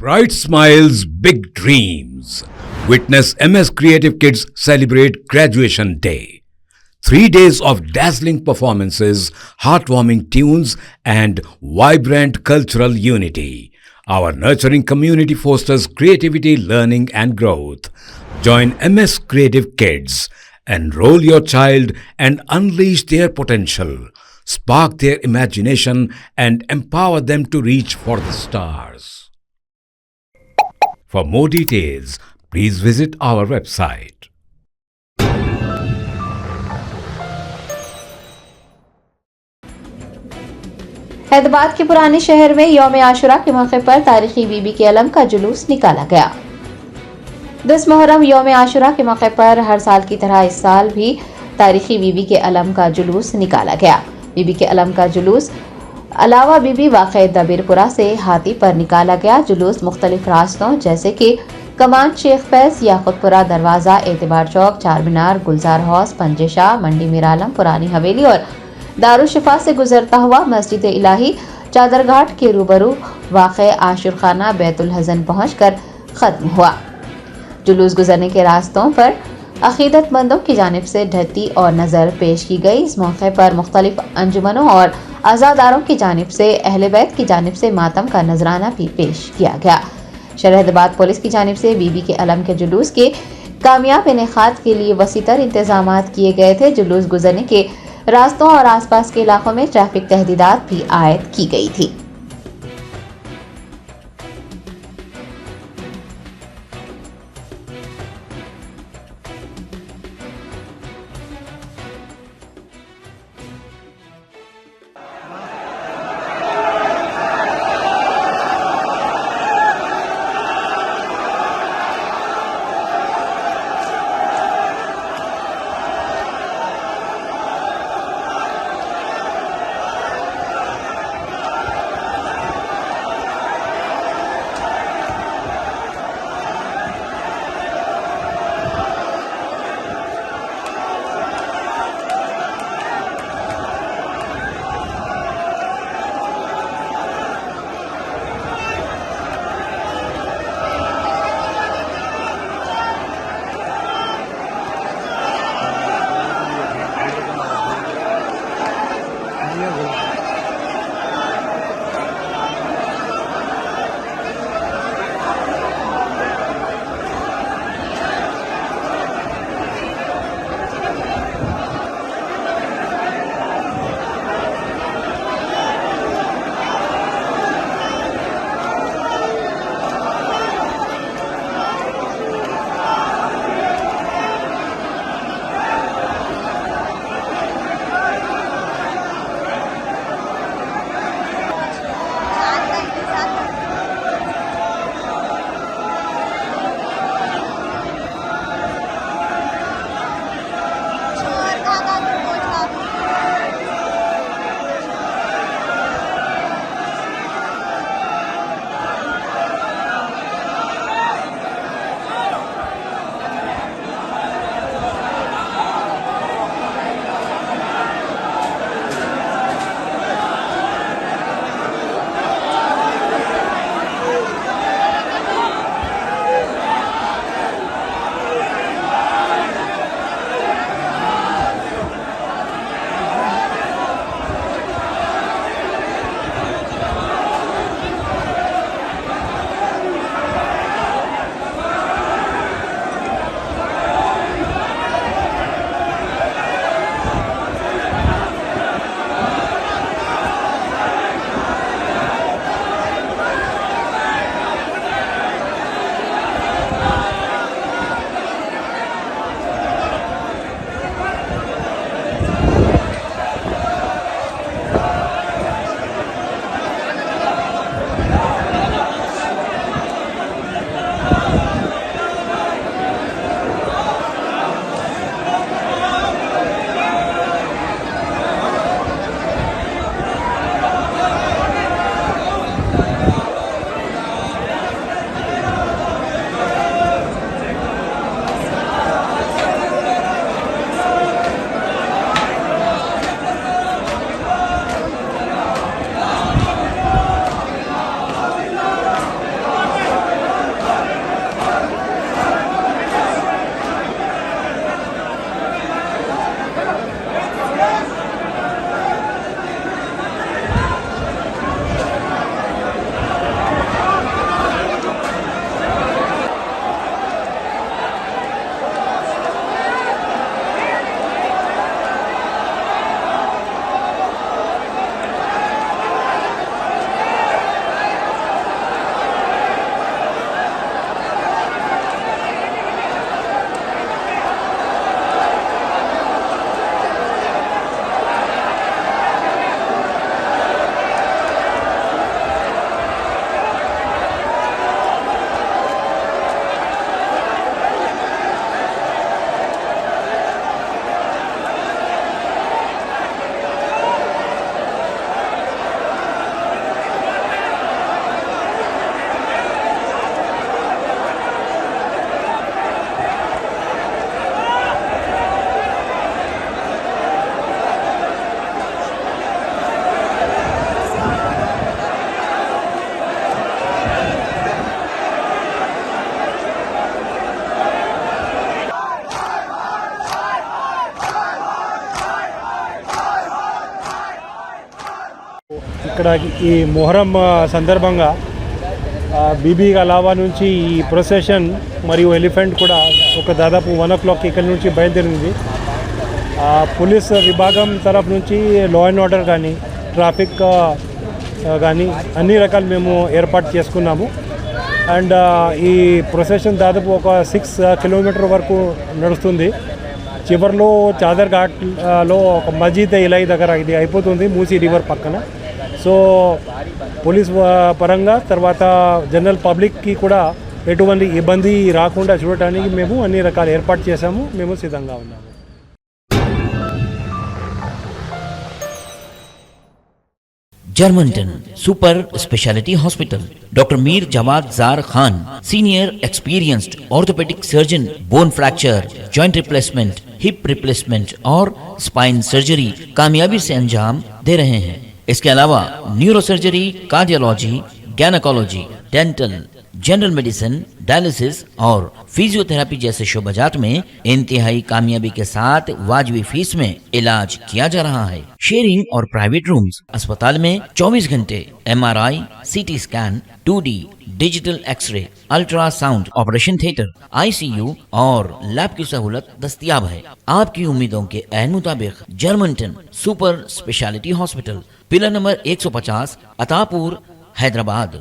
Bright smiles, big dreams. Witness MS Creative Kids celebrate Graduation Day. 3 days of dazzling performances, heartwarming tunes, and vibrant cultural unity. Our nurturing community fosters creativity, learning, and growth. Join MS Creative Kids. Enroll your child and unleash their potential. Spark their imagination and empower them to reach for the stars. For more details, please visit our website. Hyderabad के पुराने शहर में यौम आशुरा के मौके पर तारीखी बीबी के अलम का जुलूस निकाला गया। 10 मुहर्रम यौम आशुरा के मौके पर हर साल की तरह इस साल भी तारीखी बीबी के अलम का जुलूस निकाला गया। बीबी के अलम का जुलूस अलावा बीबी वाक़े दबीरपुरा से हाथी पर निकाला गया। जुलूस मुख्तलिफ रास्तों जैसे कि कमान शेख फैज, याकुतपुरा दरवाज़ा, एतबार चौक, चार मीनार, गुलजार हाउस, पंजे शाह, मंडी मीरालम, पुरानी हवेली और दारुशिफा से गुजरता हुआ मस्जिद इलाही चादरघाट के रूबरू वाक़े आशुर खाना बैतुल हज़न पहुँचकर ख़त्म हुआ। जुलूस गुजरने के रास्तों पर अक़ीदतमंदों की जानिब से ढती और नज़र पेश की गई। इस मौके पर मुख्तलिफ अंजुमनों और अज़ादारों की जानिब से अहले बैत की जानिब से मातम का नजराना भी पेश किया गया। शहर हैदराबाद पुलिस की जानिब से बीबी के अलम के जुलूस के कामयाब इनेकाद के लिए वसीतर इंतजाम किए गए थे। जुलूस गुजरने के रास्तों और आसपास के इलाकों में ट्रैफिक तहदीदात भी आयद की गई थी। ఇక్కడ ఈ మొహరం సందర్భంగా బీబీ అలావా నుంచి ఈ ప్రొసెషన్ మరియు ఎలిఫెంట్ కూడా ఒక దాదాపు 1 o'clock ఇక్కడ నుంచి బయలుదేరింది. పోలీస్ విభాగం తరఫు నుంచి లా అండ్ ఆర్డర్ కానీ ట్రాఫిక్ కానీ అన్ని రకాలు మేము ఏర్పాటు చేసుకున్నాము. అండ్ ఈ ప్రొసెషన్ దాదాపు ఒక 6 kilometers వరకు నడుస్తుంది. చివరిలో చాదర్ ఘాట్లో ఒక మస్జిద్ ఇలాయి దగ్గర ఇది అయిపోతుంది, మూసీ రివర్ పక్కన. సో పోలీస్ పరంగా తర్వాత జనరల్ పబ్లిక్కి కూడా ఎటువంటి ఇబ్బంది రాకుండా చూడటానికి మేము అన్ని రకాల ఏర్పాటు చేశాము. మేము సిద్ధంగా ఉన్నాము. Germanten super speciality hospital doctor Mir Jawad Jar Khan senior experienced orthopaedic surgeon bone fracture joint replacement hip replacement और स्पाइन सर्जरी कामयाबी से अंजाम दे रहे हैं. इसके अलावा neurosurgery, cardiology, gynaecology, dental, general medicine, dialysis और फिजियोथेरेपी जैसे शोबाजात में इंतहाई कामयाबी के साथ वाजबी फीस में इलाज किया जा रहा है. शेयरिंग और प्राइवेट रूम्स. अस्पताल में 24 घंटे MRI, CT scan, 2D digital x-ray, ultrasound, operation theatre, ICU और लैब की सहूलत दस्तयाब है. आपकी उम्मीदों के ऐन मुताबिक Germanten super speciality hospital, pillar number 150, Attapur, Hyderabad.